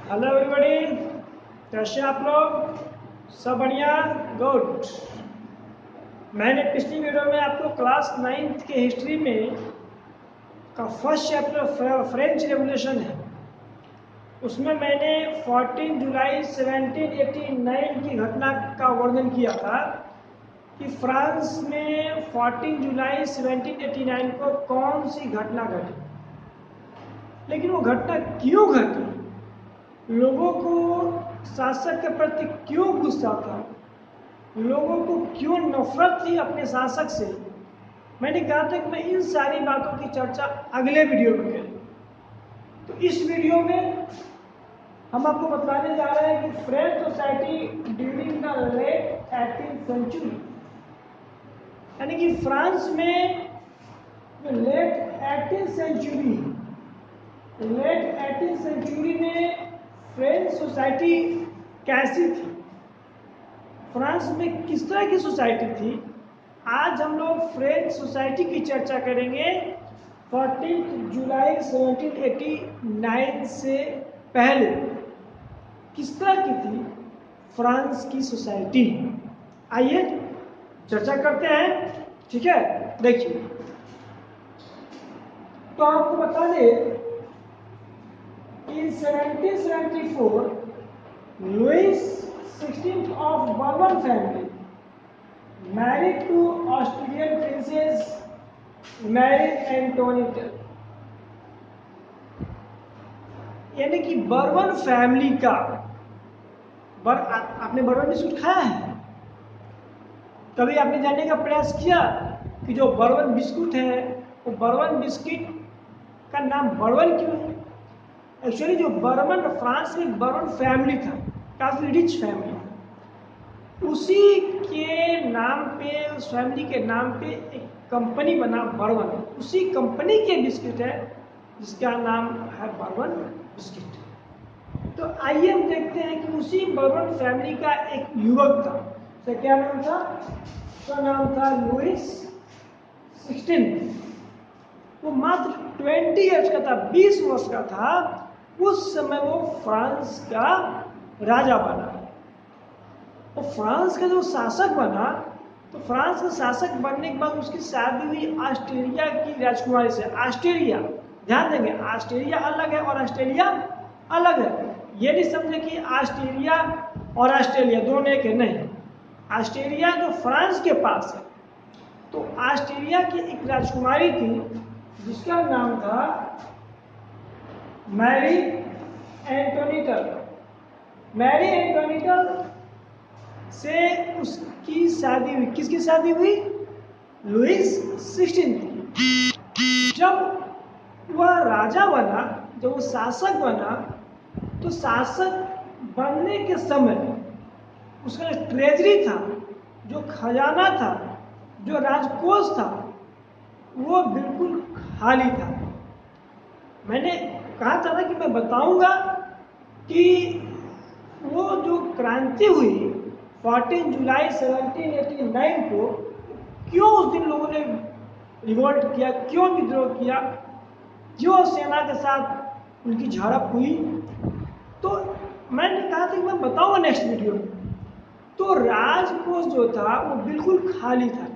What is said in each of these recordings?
Hello everybody, कैसे आप लोग? सब बढ़िया, गुड। मैंने पिछली वीडियो में आपको क्लास 9th के हिस्ट्री में का फर्स्ट चैप्टर फ्रेंच रेवोल्यूशन है, उसमें मैंने 14 जुलाई 1789 की घटना का वर्णन किया था कि फ्रांस में 14 जुलाई 1789 को कौन सी घटना घटी, लेकिन वो घटना क्यों घटी, लोगों को शासक के प्रति क्यों गुस्सा था, लोगों को क्यों नफरत थी अपने शासक से। मैंने कहा था कि मैं इन सारी बातों की चर्चा अगले वीडियो में करें। तो इस वीडियो में हम आपको बताने जा रहे हैं कि French society during the late 18th century, यानी कि फ्रांस में जो लेट 18th सेंचुरी में फ्रेंच सोसाइटी कैसी थी, फ्रांस में किस तरह की सोसाइटी थी। आज हम लोग फ्रेंच सोसाइटी की चर्चा करेंगे 14 जुलाई 1789 से पहले किस तरह की थी फ्रांस की सोसाइटी। आइए चर्चा करते हैं, ठीक है। देखिए, तो आपको बता दें, in 1774 Louis XVI of Bourbon family married to Austrian princess Marie Antoinette, यानी कि बर्बन फैमिली का आपने बर्बन बिस्कुट खाया है? कभी आपने जानने का प्रयास किया कि जो बर्बन बिस्कुट है वो बर्बन बिस्किट का नाम बर्बन क्यों है? एक्चुअली जो बर्बन, फ्रांस में बर्बन फैमिली था, काफ़ी रिच फैमिली था, उसी के नाम पे, उस फैमिली के नाम पे एक कंपनी बना बर्बन, उसी कंपनी के बिस्किट है जिसका नाम है बर्बन बिस्किट। तो आइए हम देखते हैं कि उसी बर्बन फैमिली का एक युवक था, तो क्या नाम था? उसका नाम था लुइस 16। वो मात्र 20 ईयर्स का था, 20 वर्ष का था। उस समय वो फ्रांस का राजा बना। तो फ्रांस का जो शासक बना, तो फ्रांस का शासक बनने के बाद उसकी शादी हुई ऑस्ट्रेलिया की राजकुमारी से। ऑस्ट्रेलिया, ध्यान देंगे, ऑस्ट्रेलिया अलग है और ऑस्ट्रेलिया अलग है। ये नहीं समझे कि ऑस्ट्रेलिया और ऑस्ट्रेलिया दोनों एक है, नहीं। ऑस्ट्रेलिया जो फ्रांस के पास है, तो ऑस्ट्रेलिया की एक राजकुमारी थी जिसका नाम था मैरी एंटोनियट। मैरी एंटोनियट से उसकी शादी हुई। किसकी शादी हुई? लुइस 16 की। जब वह राजा बना, जब वो शासक बना, तो शासक बनने के समय उसका ट्रेजरी था, जो खजाना था, जो राजकोष था, वो बिल्कुल खाली था। मैंने कहा था ना कि मैं बताऊंगा कि वो जो क्रांति हुई 14 जुलाई 1789 को, क्यों उस दिन लोगों ने रिवोल्ट किया, क्यों विद्रोह किया, क्यों सेना के साथ उनकी झड़प हुई। तो मैंने कहा था कि मैं बताऊंगा नेक्स्ट वीडियो में। तो राजकोष जो था वो बिल्कुल खाली था।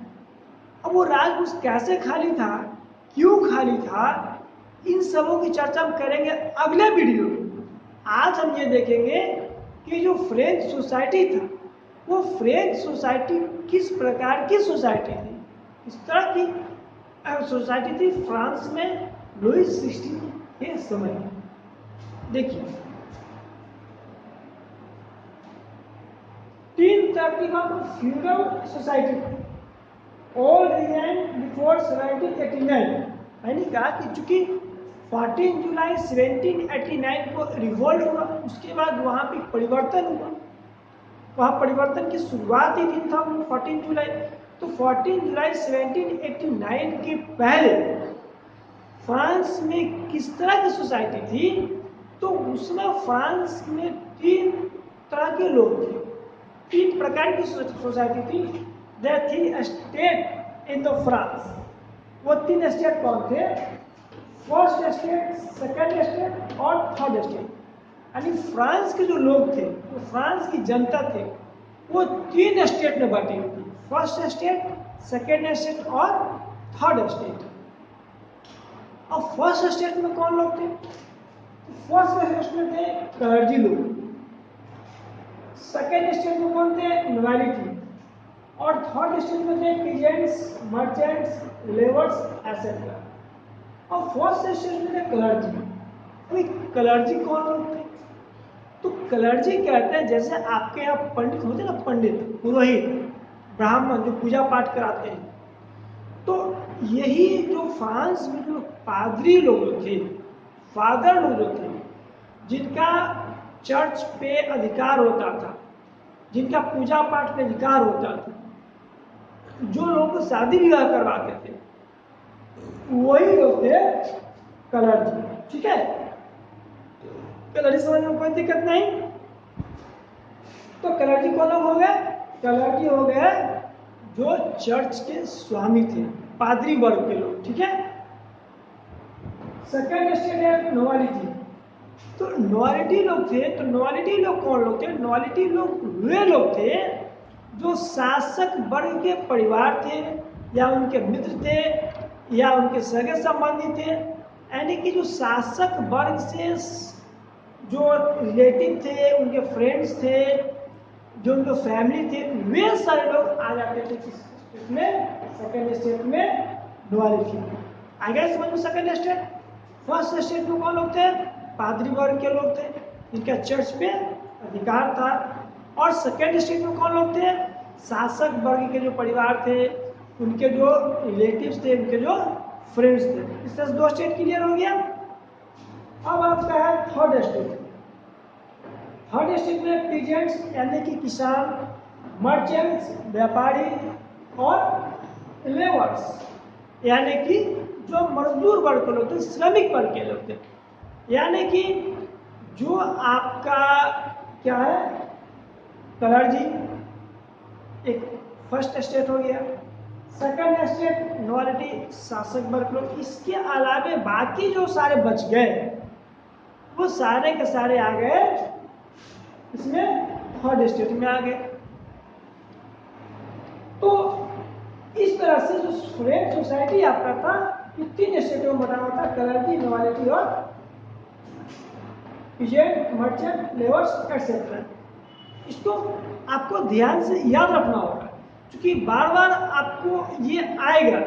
अब वो राजकोष कैसे खाली था, क्यों खाली था, इन सबों की चर्चा हम करेंगे अगले वीडियो में। आज हम ये देखेंगे कि जो फ्रेंच सोसाइटी था, वो फ्रेंच सोसाइटी किस प्रकार की सोसाइटी थी, किस तरह की सोसाइटी थी फ्रांस में लुइस 16 के समय। देखिए, 3 तरह की फ्यूडल सोसाइटी थी। All resign before 1789। मैंने कहा कि चूंकि 14 जुलाई 1789 को रिवोल्ट हुआ, उसके बाद वहाँ पे परिवर्तन हुआ, वहाँ परिवर्तन की शुरुआत ही दिन था 14 जुलाई। तो 14 जुलाई 1789 के पहले फ्रांस में किस तरह की सोसाइटी थी? तो उसमें फ्रांस में 3 तरह के लोग थे, 3 प्रकार की सोसाइटी थी। देयर थी स्टेट इन द फ्रांस। वो 3 स्टेट कौन थे? फर्स्ट स्टेट, सेकंड स्टेट और थर्ड स्टेट। यानी फ्रांस के जो लोग थे, तो फ्रांस की जनता थे, वो 3 स्टेट में बांटी हुई थी, फर्स्ट स्टेट, सेकेंड स्टेट और थर्ड स्टेट। अब फर्स्ट स्टेट में कौन लोग थे? फर्स्ट स्टेट में थे क्लर्जी लोग, सेकेंड स्टेट में कौन थे? नोबिलिटी, और थर्ड स्टेट में थे पीजेंट्स, मर्चेंट्स, लेबर्स एसेट्रा। और फर्स्ट स्टेट में थे क्लर्जी। अभी क्लर्जी कौन लोग थे? तो क्लर्जी कहते हैं जैसे आपके यहाँ पंडित होते हैं ना, पंडित, पुरोहित, ब्राह्मण जो पूजा पाठ कराते हैं, तो यही जो फ्रांस में जो पादरी लोग थे, फादर लोग जो थे, जिनका चर्च पे अधिकार होता था, जिनका पूजा पाठ पे अधिकार होता था, जो लोग शादी विवाह करवाते थे, वही लोग थे क्लर्जी। ठीक है, क्लर्जी समझ में कोई दिक्कत नहीं। तो क्लर्जी कौन लोग हो गए? क्लर्जी हो गए जो चर्च के स्वामी थे, पादरी वर्ग के लोग। ठीक है, सेकंड स्टेट है नोबिलिटी। तो नोबिलिटी लोग थे, तो नोबिलिटी लोग कौन लोग थे? नोबिलिटी लोग वे लोग थे जो शासक वर्ग के परिवार थे, या उनके मित्र थे, या उनके सगे संबंधी थे, यानी कि जो शासक वर्ग से जो रिलेटिव थे, उनके फ्रेंड्स थे, जो उनके फैमिली थे, वे सारे लोग आ जाते थे किस स्टेट में? सेकेंड स्टेट में नोबिलिटी। आ गया समझ में? Second state. फर्स्ट स्टेट में कौन लोग थे? पादरी वर्ग के लोग थे, जिनका चर्च पे अधिकार था। और सेकेंड स्टेट में कौन लोग थे? शासक वर्ग के जो परिवार थे, उनके जो रिलेटिव्स थे, उनके जो फ्रेंड्स थे। इस तरह से 2 स्टेट क्लियर हो गया। अब आपका है थर्ड स्टेट। थर्ड स्टेट में पीजेंट्स यानी कि किसान, मर्चेंट्स व्यापारी, और लेबर्स यानी कि जो मजदूर वर्ग के लोग थे, श्रमिक वर्ग के लोग थे। यानी कि जो आपका क्या है? क्लर्जी एक फर्स्ट स्टेट हो गया। सेकंड स्टेट नोबिलिटी, शासक वर्ग लोग। इसके अलावे बाकी जो सारे बच गए, वो सारे के सारे आ गए इसमें थर्ड स्टेट में आ गए। तो इस तरह से जो फ्रेंच सोसाइटी आपका था, 3 स्टेटों में बना हुआ था, क्लर्जी, नोबिलिटी और पीजेंट, मर्चेंट, लेबर्स एटसेट्रा। इसको आपको ध्यान से याद रखना होगा, क्योंकि बार बार आपको ये आएगा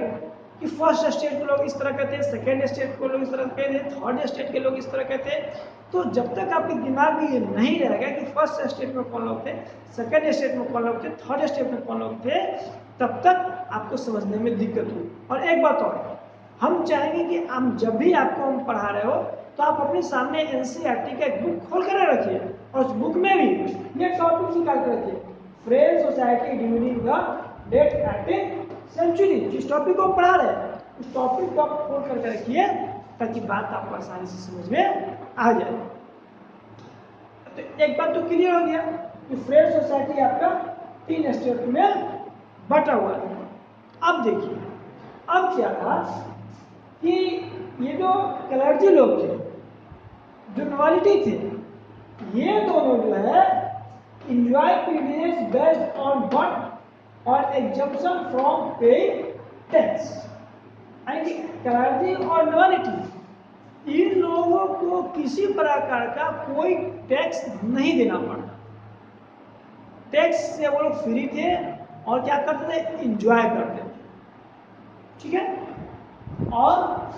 कि फर्स्ट स्टेट के लोग इस तरह कहते हैं, सेकेंड स्टेट के लोग इस तरह कहते हैं, थर्ड स्टेट के लोग इस तरह कहते हैं। तो जब तक आपके दिमाग में ये नहीं रहेगा कि फर्स्ट स्टेट में कौन लोग थे, सेकेंड स्टेट में कौन लोग थे, थर्ड स्टेट में कौन लोग थे, तब तक आपको समझने में दिक्कत होगी। और एक बात और, हम चाहेंगे कि हम जब भी आपको हम पढ़ा रहे हो, तो आप अपने सामने एनसीईआरटी का एक बुक खोल कर रखिए, और उस बुक में भी ये टॉपिक निकाल कर रखिए, French society during the late 18th century. जिस टॉपिक को हम पढ़ा रहे हैं, उस टॉपिक को आप खोल करके रखिए, ताकि बात आपको आसानी से समझ में आ जाए। तो एक बात तो क्लियर हो गया कि फ्रेंच सोसाइटी आपका 3 स्टेट में बटा हुआ है। अब देखिए, अब क्या था कि ये जो क्लर्जी लोग थे, जो नोबिलिटी थे, ये दोनों जो है enjoy privilege based on what और exemption from paying tax। यानी क्लर्जी और नोबिलिटी, इन लोगों को किसी प्रकार का कोई टैक्स नहीं देना पड़ता। टैक्स से वो लोग फ्री थे, और क्या करते थे? एंजॉय करते थे। ठीक है। और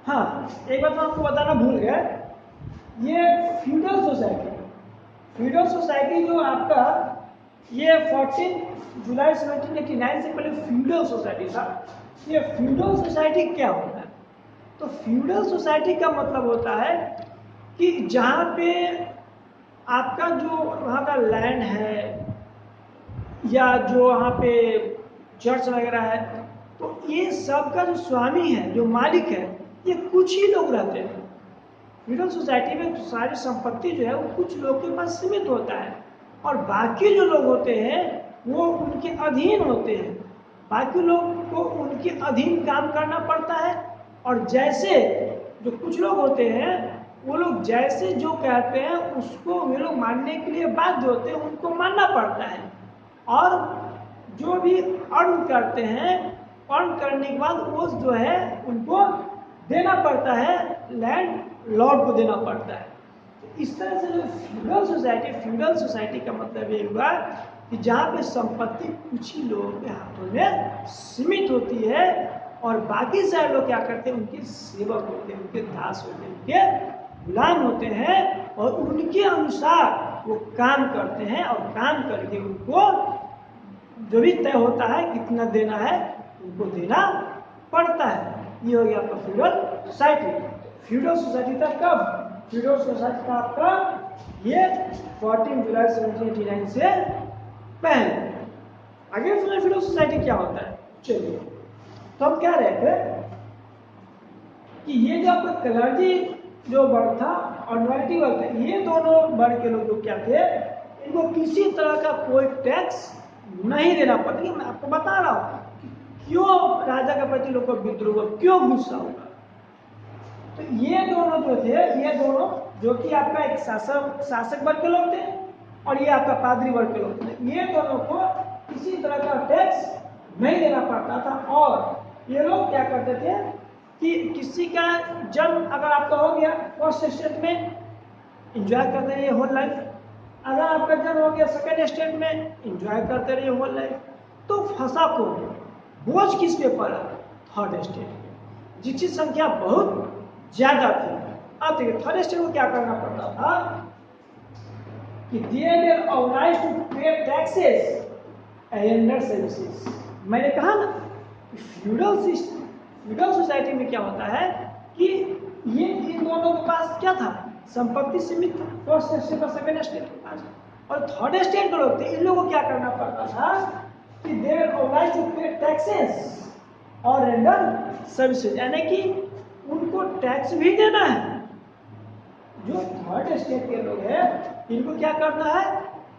हाँ, एक बात मैं आपको बताना भूल गया, ये फ्यूडल सोसाइटी, फ्यूडल सोसाइटी जो आपका ये 14 जुलाई 1789 से पहले फ्यूडल सोसाइटी था। ये फ्यूडल सोसाइटी क्या होता है? तो फ्यूडल सोसाइटी का मतलब होता है कि जहाँ पे आपका जो वहाँ का लैंड है, या जो वहाँ पे चर्च वगैरह है, तो ये सब का जो स्वामी है, जो मालिक है, ये कुछ ही लोग रहते हैं। फ्यूडल सोसाइटी में सारी संपत्ति जो है वो कुछ लोग के पास सीमित होता है, और बाकी जो लोग होते हैं वो उनके अधीन होते हैं। बाकी लोग को उनके अधीन काम करना पड़ता है, और जैसे जो कुछ लोग होते हैं वो लोग जैसे जो कहते हैं उसको वे लोग मानने के लिए बाध्य होते हैं, उनको मानना पड़ता है। और जो भी अर्न करते हैं, अर्न करने के बाद वो जो है उनको देना पड़ता है, लैंड लॉर्ड को देना पड़ता है। इस तरह से जो फ्यूडल सोसाइटी का मतलब ये हुआ कि जहाँ पे संपत्ति कुछ ही लोगों के हाथों में सीमित होती है और बाकी सारे लोग क्या करते हैं, उनके सेवक होते हैं, उनके दास होते हैं, उनके गुलाम होते हैं और उनके अनुसार वो काम करते हैं और काम करके उनको जो भी तय होता है कितना देना है उनको देना पड़ता है। ये हो गया आपका फ्यूडल सोसाइटी। फ्यूडल सोसाइटी था कब? फ्यूडल सोसाइटी था आपका ये 14 जुलाई 1789 से पहले। आगे फ्यूडल सोसाइटी क्या होता है, चलिए तो हम क्या रहे थे कि ये जो आपका क्लर्जी जो वर्ग था और नॉयल्टी वर्ग था, ये दोनों वर्ग के लोग क्या थे, इनको किसी तरह का कोई टैक्स नहीं देना पड़ता। मैं आपको बता रहा हूँ क्यों राजा के प्रति लोग को विद्रोह हुआ, क्यों गुस्सा हुआ। तो ये दोनों जो थे, ये दोनों जो कि आपका एक शासक वर्ग के लोग थे और ये आपका पादरी वर्ग के लोग थे, ये दोनों को किसी तरह का टैक्स नहीं देना पड़ता था। और ये लोग क्या करते थे कि किसी का जन्म अगर आपका हो गया फर्स्ट स्टेट में, एंजॉय करते रहिए होल लाइफ। अगर आपका जन्म हो गया सेकेंड स्टेट में, एंजॉय करते रहिए होल लाइफ। तो फंसा कौन, बोझ किस पे पड़ा? थर्ड स्टेट में, जिसकी संख्या बहुत ज्यादा थी। अब देखिए थर्ड स्टेट को क्या करना पड़ता था कि they were obliged to pay taxes and services। मैंने कहा ना फ्यूडल सोसाइटी में क्या होता है कि ये इन दोनों के पास क्या था, संपत्ति सीमित था, फर्स्ट स्टेट और सेकेंड स्टेट के पास। और थर्ड स्टेट के लोग थे, इन लोगों को क्या करना पड़ता था कि they were obliged to pay taxes और रेंडर सर्विसेज, यानी कि उनको टैक्स भी देना है। जो थर्ड स्टेट के लोग हैं इनको क्या करना है,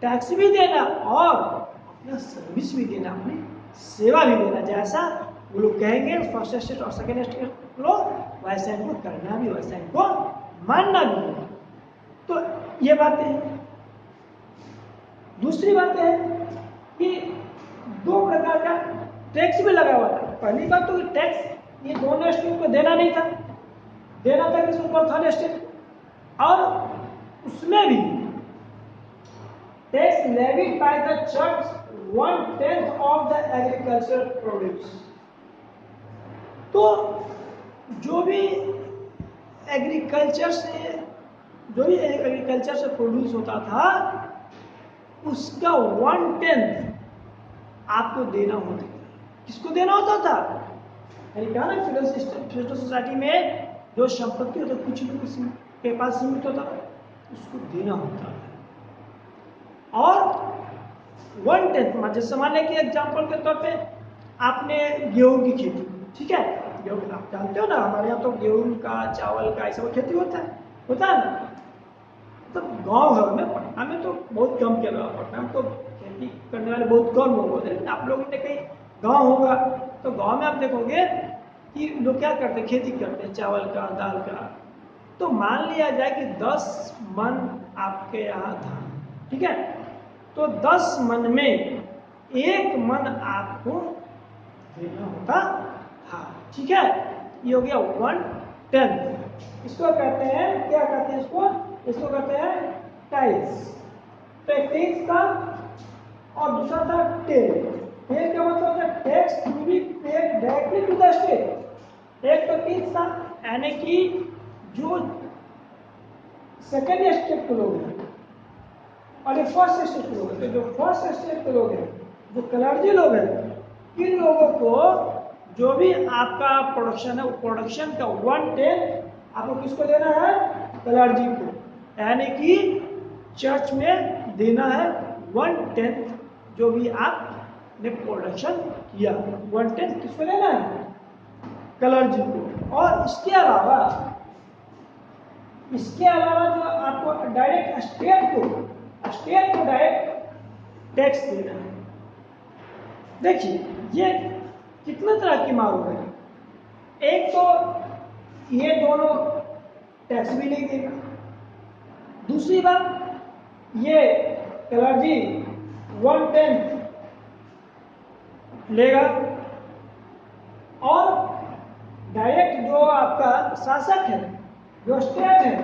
टैक्स भी देना और अपना सर्विस भी देना, अपनी सेवा भी देना। जैसा वो लोग कहेंगे फर्स्ट स्टेट और सेकेंड स्टेट लोग, वैसा इनको करना भी, वैसा इनको मानना भी। तो ये बातें हैं। दूसरी बात है कि दो प्रकार का टैक्स भी लगा हुआ था। पहली बात तो टैक्स ये दोनों स्टेट को देना नहीं था, देना था किसको, ऊपर थर्ड स्टेट। और उसमें भी tax levied by the church 1/10 of the agriculture produce. तो जो भी एग्रीकल्चर से प्रोड्यूस होता था उसका 1/10 आपको देना होता था। किसको देना होता था? यानी कहा ना फ्यूडल सोसाइटी में जो संपत्ति होता कुछ भी के पास सीमित होता था, उसको देना होता था। और 1/10 जैसे मान लें कि एग्जाम्पल के तौर पे आपने गेहूं की खेती, ठीक है, गेहूं आप जानते हो ना, हमारे यहाँ तो गेहूं का, चावल का ऐसा खेती होता है ना। तो गांव घर में, पटना में तो बहुत कम किया गया, पटना में तो खेती करने वाले बहुत कम लोग होते हैं। लेकिन आप लोगों ने कहीं गांव होगा तो गांव में आप देखोगे कि लोग क्या करते हैं, खेती करते हैं चावल का, दाल का। तो मान लिया जाए कि 10 मन आपके यहाँ था, ठीक है, तो 10 मन में 1 मन आपको देना होता था, ठीक है। ये हो गया 1/10। इसको कहते हैं, क्या कहते हैं इसको कहते हैं टैक्स। तो एक टैक्स था और दूसरा था टेल। टेल का मतलब है tax to be paid directly to the state. एक तो टैक्स था यानी कि जो सेकेंड स्टेट के लोग हैं और ये फर्स्ट स्टेट के लोग हैं, तो जो फर्स्ट स्टेट के लोग हैं, जो क्लर्जी लोग हैं, इन लोगों को जो भी आपका प्रोडक्शन है, प्रोडक्शन का 1/10 आपको किसको देना है, क्लर्जी को। यानी कि चर्च में देना है 1/10 जो भी आपने प्रोडक्शन किया, 1/10 किसको देना है, क्लर्जी को। और इसके अलावा जो आपको डायरेक्ट स्टेट को डायरेक्ट टैक्स देना है। देखिए ये कितना तरह की मांग है। एक तो ये दोनों टैक्स भी नहीं देगा। दूसरी बात, ये क्लर्जी 1/10 लेगा और डायरेक्ट जो आपका शासक है, जो स्टेट है,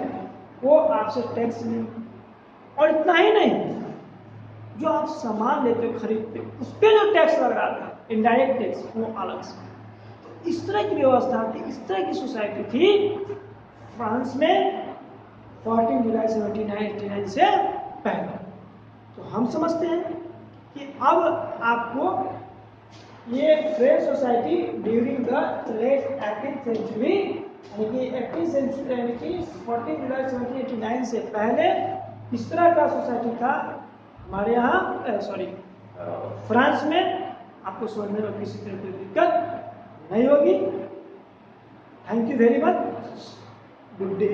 वो आपसे टैक्स नहीं। और इतना ही नहीं, जो आप सामान लेते हो, खरीदते हो, उस पर जो टैक्स लग रहा था इनडायरेक्ट टैक्स, वो अलग से। तो इस तरह की व्यवस्था थी, इस तरह की सोसाइटी थी फ्रांस में 14 जुलाई 1789 से पहले। तो हम समझते हैं कि अब आपको ये French society during the late 18th century, यानी कि 18th सेंचुरी, यानी कि 14 जुलाई 1789 से पहले इस तरह का सोसाइटी था हमारे यहाँ फ्रांस में। आपको समझने में किसी तरह की दिक्कत नहीं होगी। Thank you very much, good day.